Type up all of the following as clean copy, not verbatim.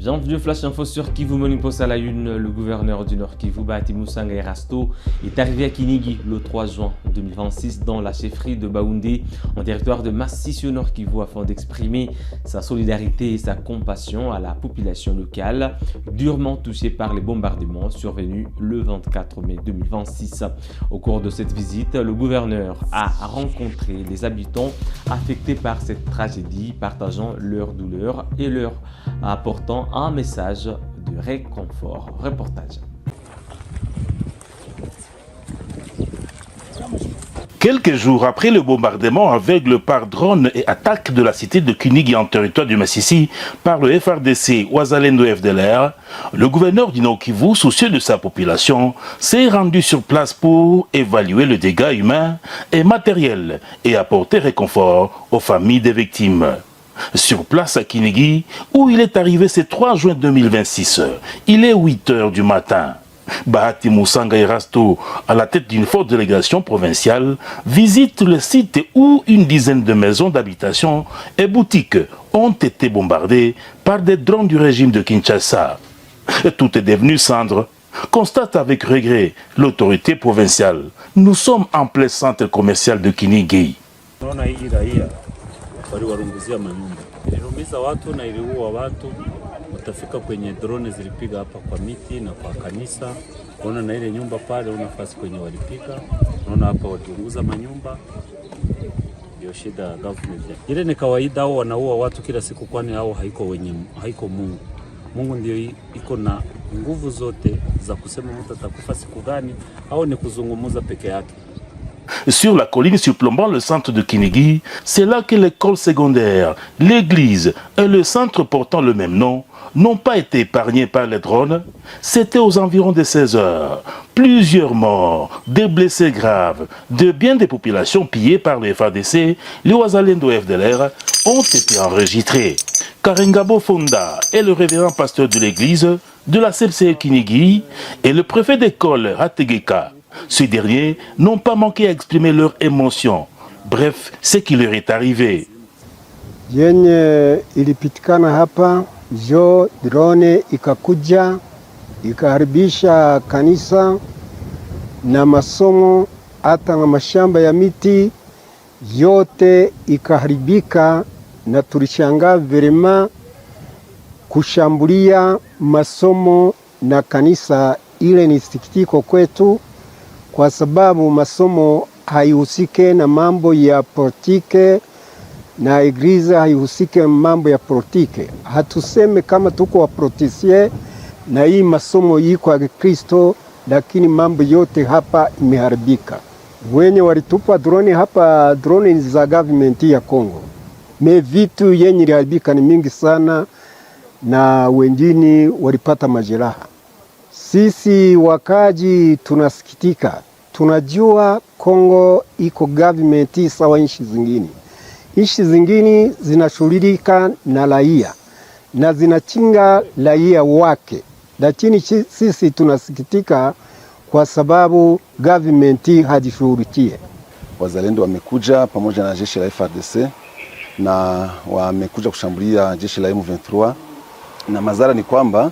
Bienvenue Flash Info sur Kivu Morning Post à la une. Le gouverneur du Nord Kivu, Bahati Musanga Erasto, est arrivé à Kinigi le 3 juin 2026 dans la chefferie de Baoundé, en territoire de Massissi au Nord Kivu, afin d'exprimer sa solidarité et sa compassion à la population locale, durement touchée par les bombardements survenus le 24 mai 2026. Au cours de cette visite, le gouverneur a rencontré les habitants affectés par cette tragédie, partageant leur douleur et leur apportant un message de réconfort. Reportage. Quelques jours après le bombardement aveugle par drone et attaque de la cité de Kinigi en territoire du Massissi par le FRDC Wazalendo FDLR, le gouverneur du Nord Kivu, soucieux de sa population, s'est rendu sur place pour évaluer le dégât humain et matériel et apporter réconfort aux familles des victimes. Sur place à Kinigi, où il est arrivé ce 3 juin 2026, il est 8 h du matin. Bahati Musanga Erasto, à la tête d'une forte délégation provinciale, visite le site où une dizaine de maisons d'habitation et boutiques ont été bombardées par des drones du régime de Kinshasa. Tout est devenu cendre, constate avec regret l'autorité provinciale. Nous sommes en plein centre commercial de Kinigi. Waliwarunguzia manyumba, iliumiza watu na iliua watu. Utafika kwenye drone zilipiga hapa kwa miti na kwa kanisa, unaona na ile nyumba pale unafasi kwenye walipika, unaona hapa waliunguza manyumba. Ndio shida ya government. Ile ni kawaida, hao wanaua watu kila siku, kwani hao haiko Mungu. Mungu ndio iko na nguvu zote za kusema mtu atakufa siku gani, au ni kuzungumza peke yake. Sur la colline surplombant le centre de Kinigi, c'est là que l'école secondaire, l'église et le centre portant le même nom n'ont pas été épargnés par les drones. C'était aux environs de 16 h. Plusieurs morts, des blessés graves, de bien des populations pillées par les FADC, les Wazalendo FDLR ont été enregistrés. Karengabo Fonda est le révérend pasteur de l'église de la CLC Kinigi et le préfet d'école Hategeka. Ces derniers n'ont pas manqué à exprimer leur émotion. Bref, ce qui leur est arrivé. Yenye ilipitikana hapa, jo drone ikakuja, ikaharibisha kanisa na masomo, hata na mashamba ya miti, yote ikaharibika, na tulishangaa verema kushambulia masomo na kanisa. Ile ni sikitiko kwetu, kwa sababu masomo haihusike na mambo ya politike na igriza haihusike na mambo ya politike. Hatuseme kama tuko wa protesie na hii masomo yiko ya Kristo, lakini mambo yote hapa imeharibika. Wenye walitupa drone hapa, drone za government ya Kongo. Vitu yenye iliharibika ni mingi sana na wengine walipata majeraha. Sisi wakaji tunasikitika. Tunajua Kongo iko government sawa nchi zingine. Nchi zingine zinashughulika na raia na zinachinga raia wake. Lakini sisi tunasikitika kwa sababu government hajishughulikie. Wazalendo wamekuja pamoja na jeshi la FARDC na wamekuja kushambulia jeshi la M23, na madhara ni kwamba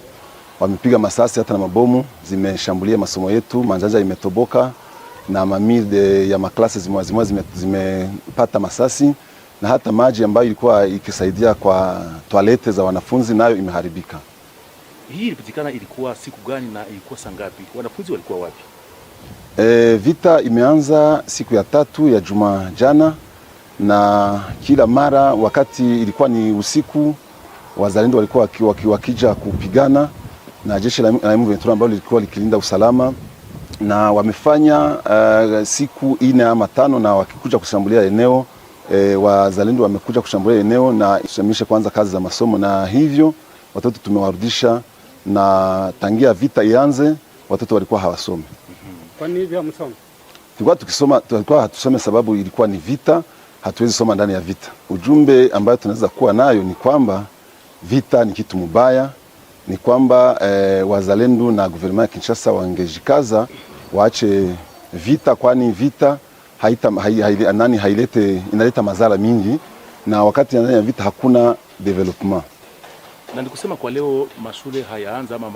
wamepiga masasi hata na mabomu, zimeshambulia masomo yetu, manjanja imetoboka na mamide ya maklasi zimepata masasi, na hata maji ambayo ilikuwa ikisaidia kwa toilette za wanafunzi nayo imeharibika. Hii ilipatikana ilikuwa siku gani na ilikuwa saa ngapi? Wanafunzi walikuwa wapi? Vita imeanza siku ya 3 ya juma jana, na kila mara wakati ilikuwa ni usiku, wazalendo walikuwa wakija kupigana na jeshi la M23 ambalo lilikuwa likilinda usalama, na wamefanya siku 4 ama 5, na wakikuja kushambulia eneo, wazalendo wamekuja kushambulia eneo na ishamisha kwanza kazi za masomo, na hivyo watoto tumewarudisha, na tangia vita ianze watoto walikuwa hawasome. Kwa nini hivi hamsome? Tulikuwa hatusome sababu ilikuwa ni vita, hatuwezi soma ndani ya vita. Ujumbe ambayo tunaweza kuwa nayo ni kwamba vita ni kitu mubaya, ni kwamba wazalendo na gouvernement ya Kinshasa wangejikaza waache vita, kwani vita inaleta madhara mingi, na wakati ndani ya vita hakuna development. Na nikusema kwa leo mashule hayaanza ama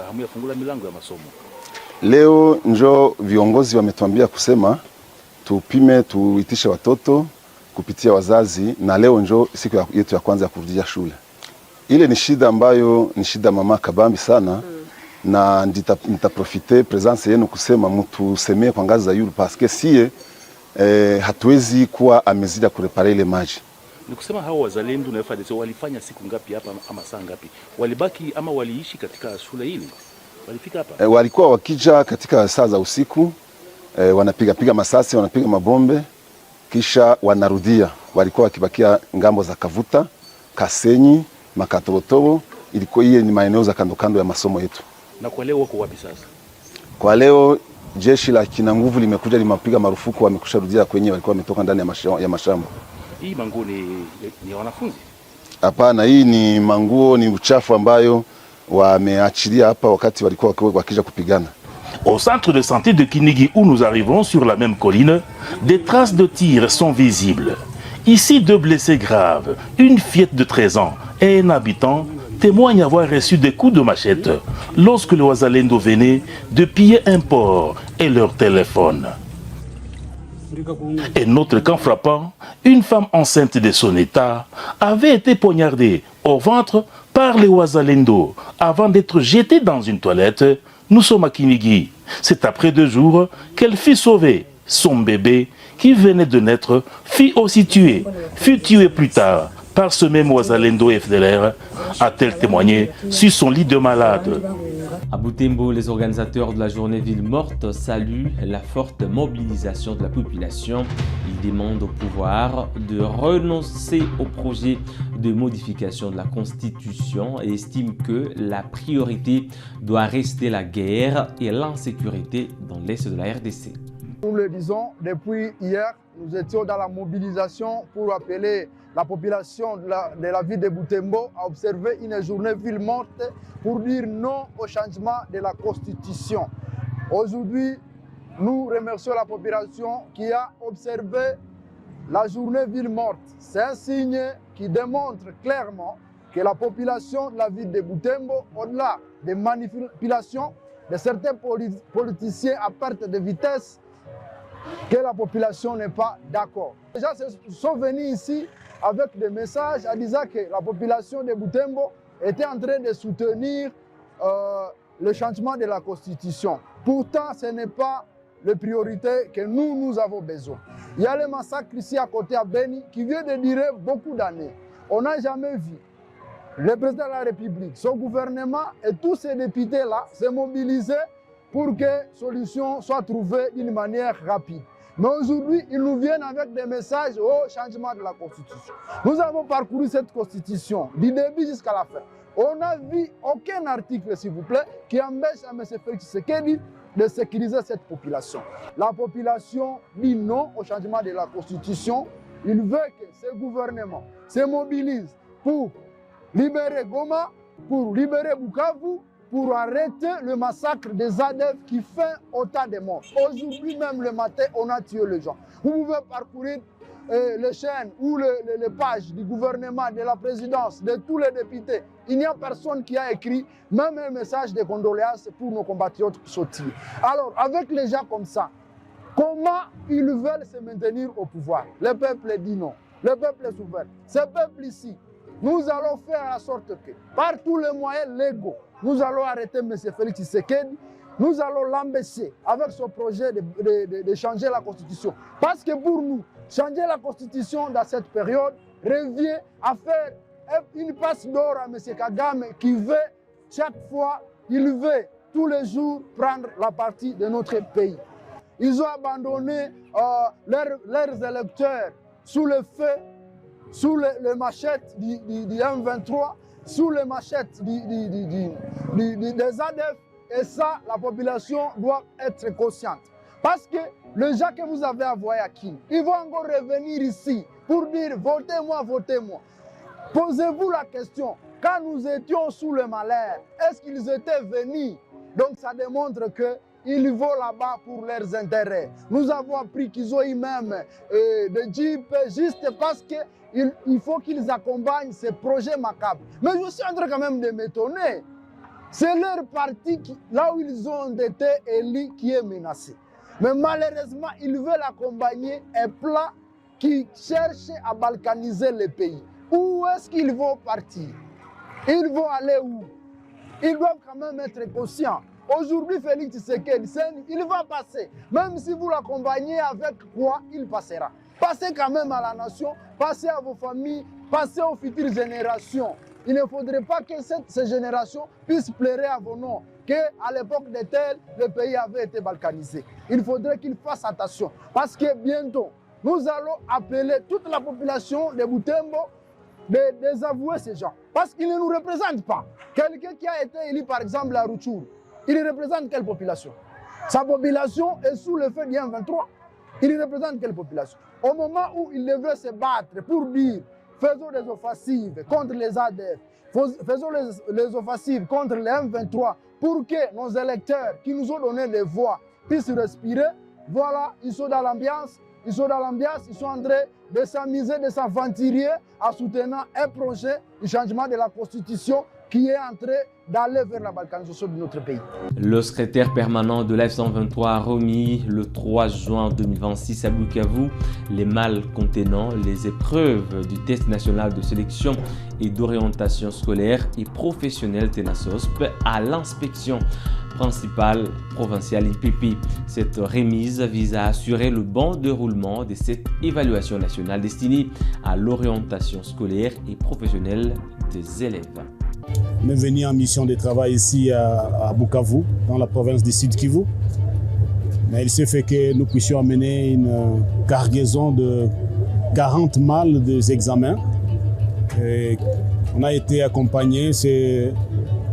hamuyafungula milango ya masomo. Leo njo viongozi wametuambia kusema tupime tuitishe watoto kupitia wazazi, na leo njo siku yetu ya kwanza ya kurudia shule. Ile ni shida ambayo ni shida mama kabambi sana, na nitaprofite presence yenu kusema mtu semee kwa ngazi za yulu paske sie hatuwezi kuwa amezida kurepare ile maji. Nikusema hao wazalendo na FARDC walifanya siku ngapi hapa ama saa ngapi? Walibaki ama waliishi katika shule hili? Walifika hapa? Walikuwa wakija katika saa za usiku, wanapiga masasi, wanapiga mabombe, kisha wanarudia. Walikuwa wakibakia ngambo za Kavuta, Kasenyi, Makatobotobo, ilikuwa hiyo ni maeneo za kando kando ya masomo yetu. Na kwa leo wako wapi sasa? Kwa leo jeshi la kina nguvu limekuja limapiga marufuku, wamekusharudia kwenye walikuwa wametoka ndani ya mashamba. Hii manguo ni wanafunzi? Hapana, hii ni manguo, ni uchafu ambayo wameachilia hapa wakati walikuwa wakija kupigana. Au centre de santé de Kinigi où nous arrivons sur la même colline, des traces de tir sont visibles. Ici, 2 blessés graves, une fillette de 13 ans et un habitant témoignent avoir reçu des coups de machette lorsque le Wazalendo venait de piller un porc et leur téléphone. Et notre camp frappant, une femme enceinte de son état avait été poignardée au ventre par les Wazalendo avant d'être jetée dans une toilette. Nous sommes à Kinigi. C'est après 2 jours qu'elle fut sauvée. Son bébé, qui venait de naître, fut aussi tué. Fut tué plus tard par ce même Wazalendo FDLR, a-t-elle témoigné sur son lit de malade. À Butembo, les organisateurs de la journée Ville Morte saluent la forte mobilisation de la population. Ils demandent au pouvoir de renoncer au projet de modification de la Constitution et estiment que la priorité doit rester la guerre et l'insécurité dans l'est de la RDC. Nous le disons, depuis hier, nous étions dans la mobilisation pour appeler la population de la ville de Butembo à observer une journée ville morte pour dire non au changement de la Constitution. Aujourd'hui, nous remercions la population qui a observé la journée ville morte. C'est un signe qui démontre clairement que la population de la ville de Butembo, au-delà des manipulations de certains politiciens à perte de vitesse, que la population n'est pas d'accord. Les gens sont venus ici avec des messages en disant que la population de Butembo était en train de soutenir le changement de la Constitution. Pourtant, ce n'est pas la priorité que nous avons besoin. Il y a le massacre ici à côté à Beni qui vient de durer beaucoup d'années. On n'a jamais vu le président de la République, son gouvernement et tous ces députés-là se mobiliser pour que solution soit trouvée d'une manière rapide. Mais aujourd'hui, ils nous viennent avec des messages au changement de la Constitution. Nous avons parcouru cette Constitution du début jusqu'à la fin. On n'a vu aucun article, s'il vous plaît, qui empêche à M. Félix Tshisekedi de sécuriser cette population. La population dit non au changement de la Constitution. Il veut que ce gouvernement se mobilise pour libérer Goma, pour libérer Bukavu, pour arrêter le massacre des ADF qui fait autant de morts. Aujourd'hui même le matin, on a tué les gens. Vous pouvez parcourir les chaînes ou les pages du gouvernement, de la présidence, de tous les députés. Il n'y a personne qui a écrit même un message de condoléances pour nos compatriotes sortis. Alors, avec les gens comme ça, comment ils veulent se maintenir au pouvoir? Le peuple dit non. Le peuple est souverain. Ce peuple ici, nous allons faire en sorte que, par tous les moyens légaux, nous allons arrêter M. Félix Tshisekedi, nous allons l'embêcher avec ce projet de changer la Constitution. Parce que pour nous, changer la Constitution dans cette période revient à faire une passe d'or à M. Kagame qui veut, chaque fois, il veut tous les jours prendre la partie de notre pays. Ils ont abandonné leurs électeurs sous le feu, sous les machettes du M23, sous les machettes des ADF. Et ça, la population doit être consciente. Parce que les gens que vous avez envoyés à Kin, ils vont encore revenir ici pour dire « votez-moi, votez-moi ». Posez-vous la question, quand nous étions sous le malheur, est-ce qu'ils étaient venus? Donc ça démontre ils vont là-bas pour leurs intérêts. Nous avons appris qu'ils ont eu même des jeeps juste parce qu'il faut qu'ils accompagnent ces projets macabres. Mais je suis en train quand même de m'étonner. C'est leur parti, là où ils ont été élus, qui est menacé. Mais malheureusement, ils veulent accompagner un plan qui cherche à balkaniser le pays. Où est-ce qu'ils vont partir? Ils vont aller où? Ils doivent quand même être conscients. Aujourd'hui, Félix Tshisekedi, il va passer. Même si vous l'accompagnez avec quoi, il passera. Passez quand même à la nation, passez à vos familles, passez aux futures générations. Il ne faudrait pas que ces générations puissent pleurer à vos noms, qu'à l'époque de tel, le pays avait été balkanisé. Il faudrait qu'ils fassent attention, parce que bientôt, nous allons appeler toute la population de Butembo de désavouer ces gens, parce qu'ils ne nous représentent pas. Quelqu'un qui a été élu, par exemple, à Rutshuru, il représente quelle population? Sa population est sous le feu du M23. Il représente quelle population? Au moment où il devait se battre pour dire faisons des offensives contre les ADF, faisons les offensives contre les M23 pour que nos électeurs qui nous ont donné des voix puissent respirer, voilà, ils sont dans l'ambiance. Ils sont dans l'ambiance, ils sont en train de s'amuser, de s'aventurer en soutenant un projet de changement de la Constitution qui est en train d'aller vers la balkanisation de notre pays. Le secrétaire permanent de l'F-123 a remis le 3 juin 2026 à Bukavu les malles contenant les épreuves du test national de sélection et d'orientation scolaire et professionnelle TENASOSP à l'inspection principale provinciale IPP. Cette remise vise à assurer le bon déroulement de cette évaluation nationale destinée à l'orientation scolaire et professionnelle des élèves. On est venu en mission de travail ici à Bukavu, dans la province du Sud Kivu. Mais il s'est fait que nous puissions amener une cargaison de 40 malles des examens. Et on a été accompagné, c'est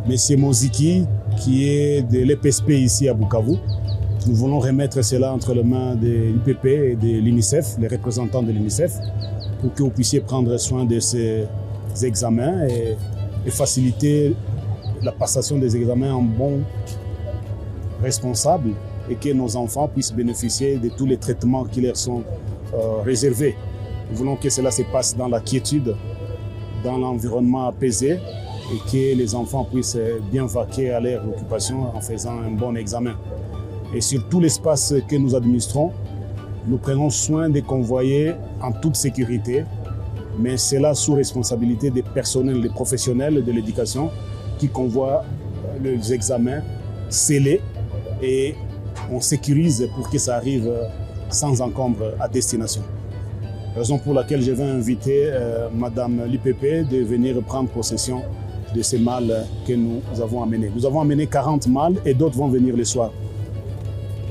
M. Moziki, qui est de l'EPSP ici à Bukavu. Nous voulons remettre cela entre les mains de l'IPP et de l'UNICEF, les représentants de l'UNICEF, pour que vous puissiez prendre soin de ces examens et faciliter la passation des examens en bon responsable et que nos enfants puissent bénéficier de tous les traitements qui leur sont réservés. Nous voulons que cela se passe dans la quiétude, dans l'environnement apaisé et que les enfants puissent bien vaquer à leur occupation en faisant un bon examen. Et sur tout l'espace que nous administrons, nous prenons soin de convoyer en toute sécurité, mais c'est là sous responsabilité des personnels, des professionnels de l'éducation qui convoient les examens scellés et on sécurise pour que ça arrive sans encombre à destination. Raison pour laquelle je vais inviter Madame l'IPP de venir prendre possession de ces malles que nous avons amenées. Nous avons amené 40 malles et d'autres vont venir le soir.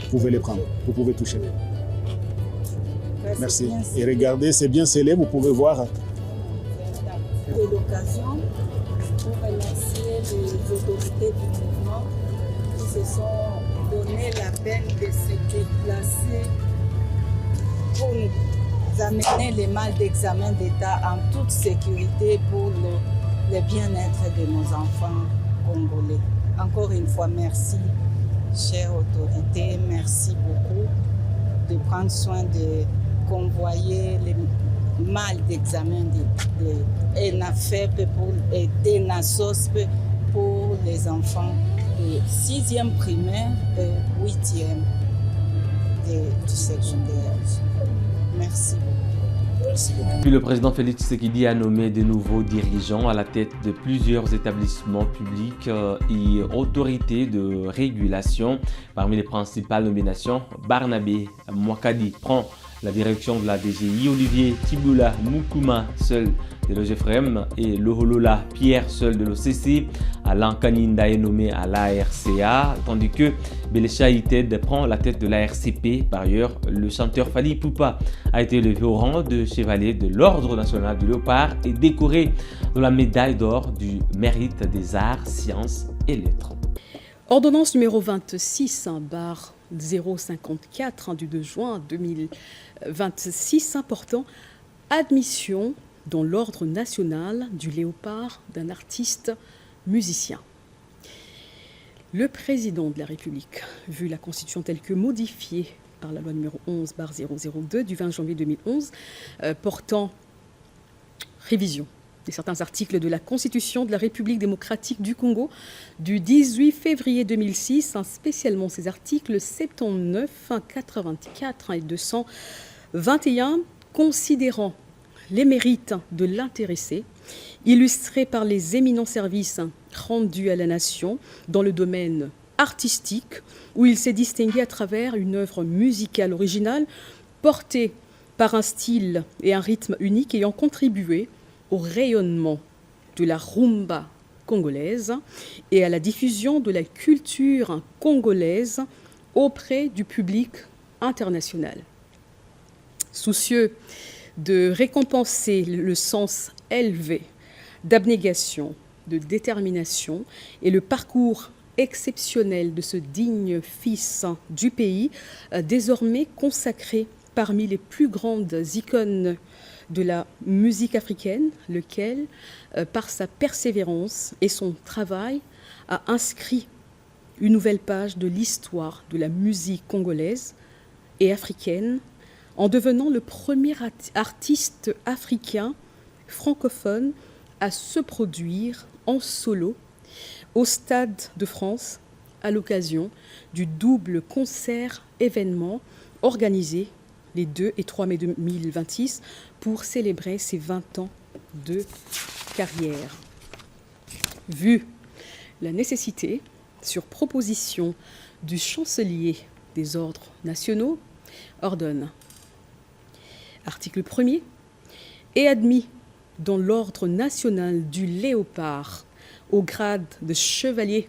Vous pouvez les prendre, vous pouvez toucher. Merci. Et regardez, c'est bien scellé, vous pouvez voir. De l'occasion pour remercier les autorités du mouvement qui se sont donné la peine de se déplacer pour nous amener les malles d'examen d'État en toute sécurité pour le bien-être de nos enfants congolais. Encore une fois, merci, chères autorités, merci beaucoup de prendre soin de convoyer les malles d'examen de ENAFEP et TENASOSP pour les enfants de 6e primaire et 8e du secondaire. Merci beaucoup. Puis le président Félix Tshisekedi a nommé de nouveaux dirigeants à la tête de plusieurs établissements publics et autorités de régulation. Parmi les principales nominations, Barnabé Mwakadi prend la direction de la DGI, Olivier Tiboula Mukuma, seul de l'OGFREM, et Loholola Pierre, seul de l'OCC. Alain Kaninda est nommé à l'ARCA, tandis que Belécha Ited prend la tête de l'ARCP. Par ailleurs, le chanteur Fally Ipupa a été élevé au rang de chevalier de l'Ordre national du Léopard et décoré de la médaille d'or du mérite des arts, sciences et lettres. Ordonnance numéro 26/054 du 2 juin 2026 important admission dans l'Ordre national du Léopard d'un artiste musicien. Le président de la République, vu la Constitution telle que modifiée par la loi numéro 11/002 du 20 janvier 2011, portant révision de certains articles de la Constitution de la République démocratique du Congo du 18 février 2006, spécialement ces articles 79, 84 et 221, considérant les mérites de l'intéressé, illustrés par les éminents services rendus à la nation dans le domaine artistique, où il s'est distingué à travers une œuvre musicale originale portée par un style et un rythme unique ayant contribué au rayonnement de la rumba congolaise et à la diffusion de la culture congolaise auprès du public international. Soucieux de récompenser le sens élevé d'abnégation, de détermination et le parcours exceptionnel de ce digne fils du pays, désormais consacré parmi les plus grandes icônes de la musique africaine, lequel, par sa persévérance et son travail, a inscrit une nouvelle page de l'histoire de la musique congolaise et africaine, en devenant le premier artiste africain francophone à se produire en solo au Stade de France à l'occasion du double concert événement organisé les 2 et 3 mai 2026 pour célébrer ses 20 ans de carrière. Vu la nécessité, sur proposition du chancelier des ordres nationaux, ordonne. Article 1er. Est admis dans l'ordre national du Léopard au grade de chevalier,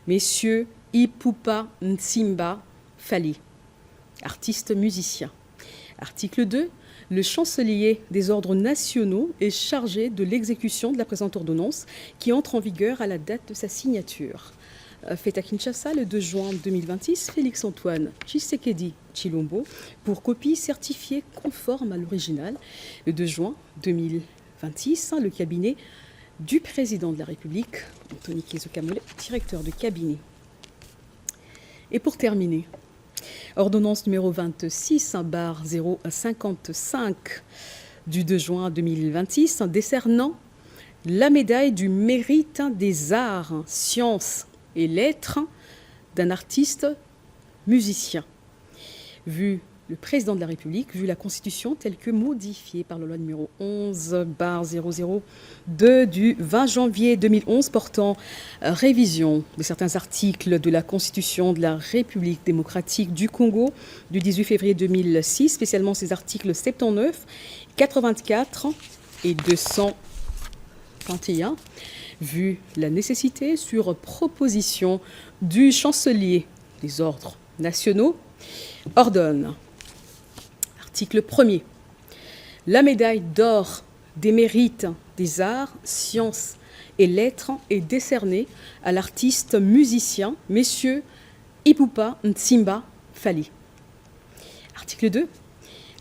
messieurs Ipupa Nsimba Fali, artiste musicien. Article 2. Le chancelier des ordres nationaux est chargé de l'exécution de la présente ordonnance qui entre en vigueur à la date de sa signature. Fait à Kinshasa le 2 juin 2026, Félix-Antoine Tshisekedi Tshilombo, pour copie certifiée conforme à l'original. Le 2 juin 2026, le cabinet du président de la République, Anthony Kézo Kamole, directeur de cabinet. Et pour terminer, ordonnance numéro 26/055 du 2 juin 2026, décernant la médaille du mérite des arts, sciences et lettres d'un artiste musicien. Vu le président de la République, vu la Constitution telle que modifiée par la loi numéro 11/002 du 20 janvier 2011 portant révision de certains articles de la Constitution de la République démocratique du Congo du 18 février 2006, spécialement ces articles 79, 84 et 221, vu la nécessité sur proposition du chancelier des ordres nationaux, ordonne. Article 1er. La médaille d'or des mérites des arts, sciences et lettres est décernée à l'artiste musicien, messieurs Ipupa Nsimba Fali. Article 2.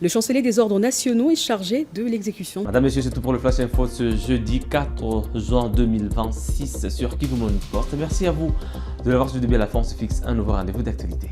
Le chancelier des ordres nationaux est chargé de l'exécution. Madame, Messieurs, c'est tout pour le Flash Info ce jeudi 4 juin 2026 sur Kivu Sport. Merci à vous de l'avoir suivi bien à la fin. On se fixe un nouveau rendez-vous d'actualité.